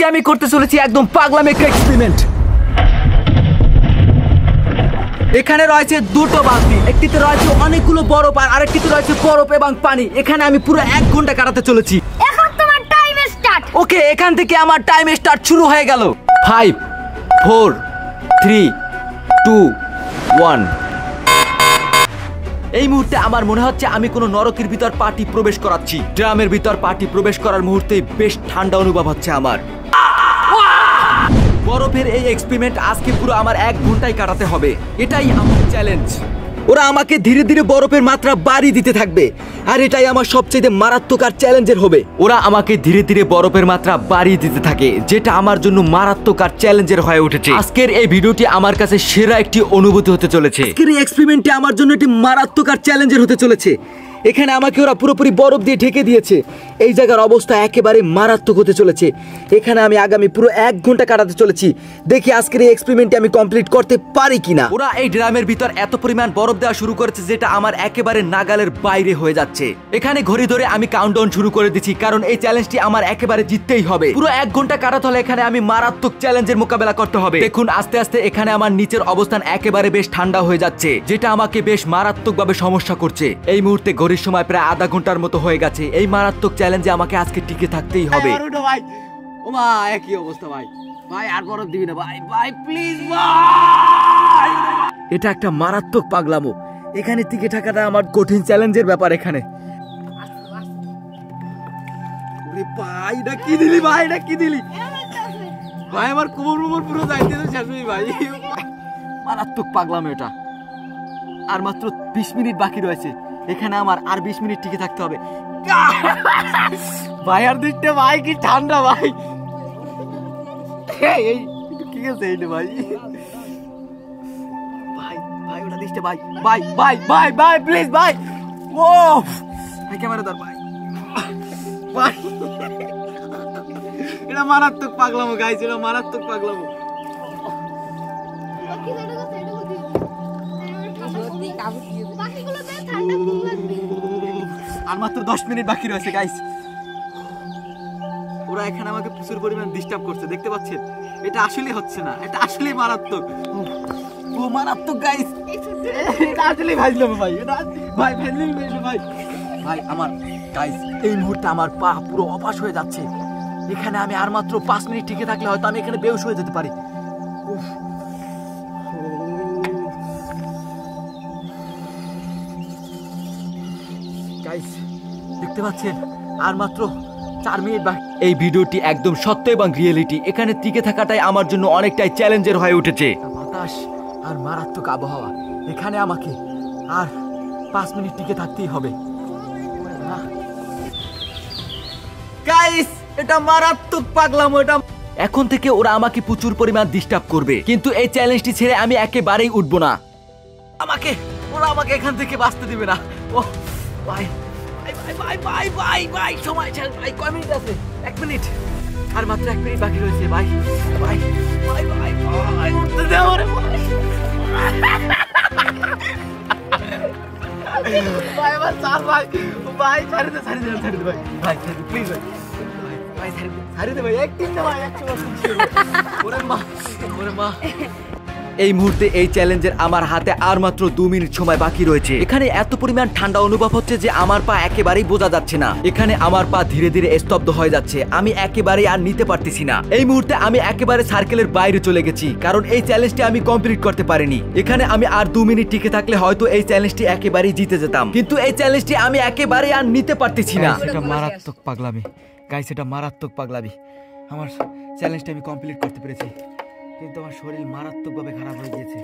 আজকে আমি করতে চলেছি একদম পাগলাম একটা এক্সপেরিমেন্ট। এখানে রয়েছে দুটো বালতি, একটিতে রয়েছে অনেকগুলো বরফ আর আরেকটিতে রয়েছে বরফ এবং পানি। এখানে আমি পুরো 1 ঘন্টা কাটাতে চলেছি। এখন তোমার টাইম স্টার্ট। ওকে, এখান থেকে আমার টাইম স্টার্ট শুরু হয়ে গেল। 5 4 3 2 1। এই মুহূর্তে আমার মনে হচ্ছে আমি কোনো নরকের ভিতর পার্টি প্রবেশ করাচ্ছি। ড্রামের ভিতর পার্টি প্রবেশ করার মুহূর্তে বেশ ঠান্ডা অনুভব হচ্ছে আমার। বরফের এই এক্সপেরিমেন্ট আজকে পুরো আমার 1 ঘন্টায় কাটাতে হবে, এটাই আমার চ্যালেঞ্জ। ওরা আমাকে ধীরে ধীরে বরফের মাত্রা বাড়িয়ে দিতে থাকবে, আর এটাই আমার সবচেয়ে মারাত্মক আর চ্যালেঞ্জের হবে। ওরা আমাকে ধীরে ধীরে বরফের মাত্রা বাড়িয়ে দিতে থাকে, যেটা আমার জন্য মারাত্মক আর চ্যালেঞ্জের হয়ে উঠেছে। আজকের এই ভিডিওটি আমার কাছে সেরা একটি অনুভূতি হতে চলেছে। আজকের এই এক্সপেরিমেন্টটি আমার জন্য একটি মারাত্মক আর চ্যালেঞ্জের হতে চলেছে। এখানে আমাকে ওরা পুরোপুরি বরফ দিয়ে ঢেকে দিয়েছে। এই জায়গার অবস্থা একেবারে মারাত্মক হতে চলেছে। এখানে আমি আগামী পুরো 1 ঘন্টা কাটাতে চলেছি। দেখি আজকের এই এক্সপেরিমেন্টটি আমি কমপ্লিট করতে পারি কিনা। ওরা এই ড্রামের ভিতর এত পরিমাণ বরফ দেওয়া শুরু করেছে যেটা আমার একেবারে নাগালের বাইরে হয়ে যাচ্ছে। এখানে ঘড়ি ধরে আমি কাউন্টডাউন শুরু করে দিচ্ছি, কারণ এই চ্যালেঞ্জটি আমার একেবারে জিততেই হবে। পুরো 1 ঘন্টা কাটাতে হলে এখানে আমি মারাত্মক চ্যালেঞ্জের মোকাবেলা করতে হবে। দেখুন আস্তে আস্তে এখানে আমার নিচের অবস্থান একেবারে বেশ ঠান্ডা হয়ে যাচ্ছে, যেটা আমাকে বেশ মারাত্মকভাবে সমস্যা করছে। এই মুহূর্তে ঘড়ির সময় প্রায় আধা ঘন্টার মতো হয়ে গেছে। এই মারাত্মক চ্যালেঞ্জে আমাকে আজকে টিকে থাকতেই হবে। ভাই ওমা একই অবস্থা ভাই। ভাই আর বরফ দিবি না ভাই, ভাই প্লিজ ভাই। এটা একটা মারাত্মক পাগলামো। এখানে টিকে থাকাটা আমার কঠিন চ্যালেঞ্জের ব্যাপার। এখানে ওরে ভাই এটা কি দিলি ভাই, এটা কি দিলি ভাই? আমার কোমর পুরো যাইতে তো শেষ হই ভাই। মারাত্মক পাগলামো এটা। আর মাত্র 20 মিনিট বাকি রয়েছে। এখানে আমার আর 20 মিনিট টিকে থাকতে হবে। ভাই আর দিতে ভাই, কি ঠান্ডা ভাই। এই কি আছে এইটা ভাই? ভাই ভাই ওটা দিতে ভাই, ভাই ভাই ভাই ভাই প্লিজ ভাই। ও ভাই ক্যামেরা ধর ভাই। ভাই এটা মারাত্মক পাগলামো গাইস, এটা মারাত্মক পাগলামো। আর মাত্র 10 মিনিট বাকি রয়েছে গাইস। ওরা এখানে আমাকে প্রচুর পরিমাণ ডিস্টার্ব করছে, দেখতে পাচ্ছেন? এটা আসলে হচ্ছে না, এটা আসলে মারাত্মক। ও মারাত্মক গাইস, এটা আসলে ভাইলাম ভাই, এটা ভাই ভাইলাম ভাই। ভাই আমার গাইস এই মুহূর্তে আমার পা পুরো অপাস হয়ে যাচ্ছে। এখানে আমি আর মাত্র 5 মিনিট টিকে থাকলে হয়তো আমি এখানে বেহুশ হয়ে যেতে পারি। গাইস দেখতে পাচ্ছেন আর মাত্র 4 মিনিট বাকি। এই ভিডিওটি একদম সত্য এবং রিয়েলিটি। এখানে টিকে থাকাটাই আমার জন্য অনেকটাই চ্যালেঞ্জের হয়ে উঠেছে। বাতাস আর মারাত্মক আবহাওয়া। এখানে আমাকে আর 5 মিনিট টিকে থাকতেই হবে। গাইস এটা মারাত্মক পাগলামো। এটা এখন থেকে ওরা আমাকে প্রচুর পরিমাণ ডিস্টার্ব করবে, কিন্তু এই চ্যালেঞ্জটি ছেড়ে আমি একেবারেই উঠবো না। ওরা আমাকে এখান থেকে বাঁচতে দিবে না। ও ভাই ভাই ভাই ভাই ভাই ভাই সময় শেষ ভাই। কয় মিনিট আছে? 1 মিনিট। আর মাত্র 1 মিনিট বাকি রয়েছে ভাই। ভাই ভাই ভাই ভাই উঠতে দাও রে ভাই। ভাই আমার চাল ভাই, ভাই ছাড়ি দে ভাই, ভাই প্লিজ ভাই, ভাই ছাড়ি দে ভাই। একদিন না ভাই 100%। ওরে মা। এই মুহূর্তে এই চ্যালেঞ্জের আমার হাতে আর মাত্র 2 মিনিট সময় বাকি রয়েছে। এখানে এত পরিমাণ ঠান্ডা অনুভব হচ্ছে যে আমার পা একেবারেই বোঝা যাচ্ছে না। এখানে আমার পা ধীরে ধীরে স্তব্ধ হয়ে যাচ্ছে। আমি একেবারেই আর নিতে পারতেছি না। এই মুহূর্তে আমি একেবারে সার্কেলের বাইরে চলে গেছি, কারণ এই চ্যালেঞ্জটি আমি কমপ্লিট করতে পারিনি। এখানে আমি আর 2 মিনিট টিকে থাকলে হয়তো এই চ্যালেঞ্জটি একেবারেই জিতে যেতাম, কিন্তু এই চ্যালেঞ্জটি আমি একেবারেই আর নিতে পারতেছি না। এটা মারাত্মক পাগলামি গাইস, এটা মারাত্মক পাগলামি। আমার চ্যালেঞ্জটা আমি কমপ্লিট করতে পেরেছি, কিন্তু আমার শরীর মারাত্মকভাবে খারাপ হয়ে গিয়েছে।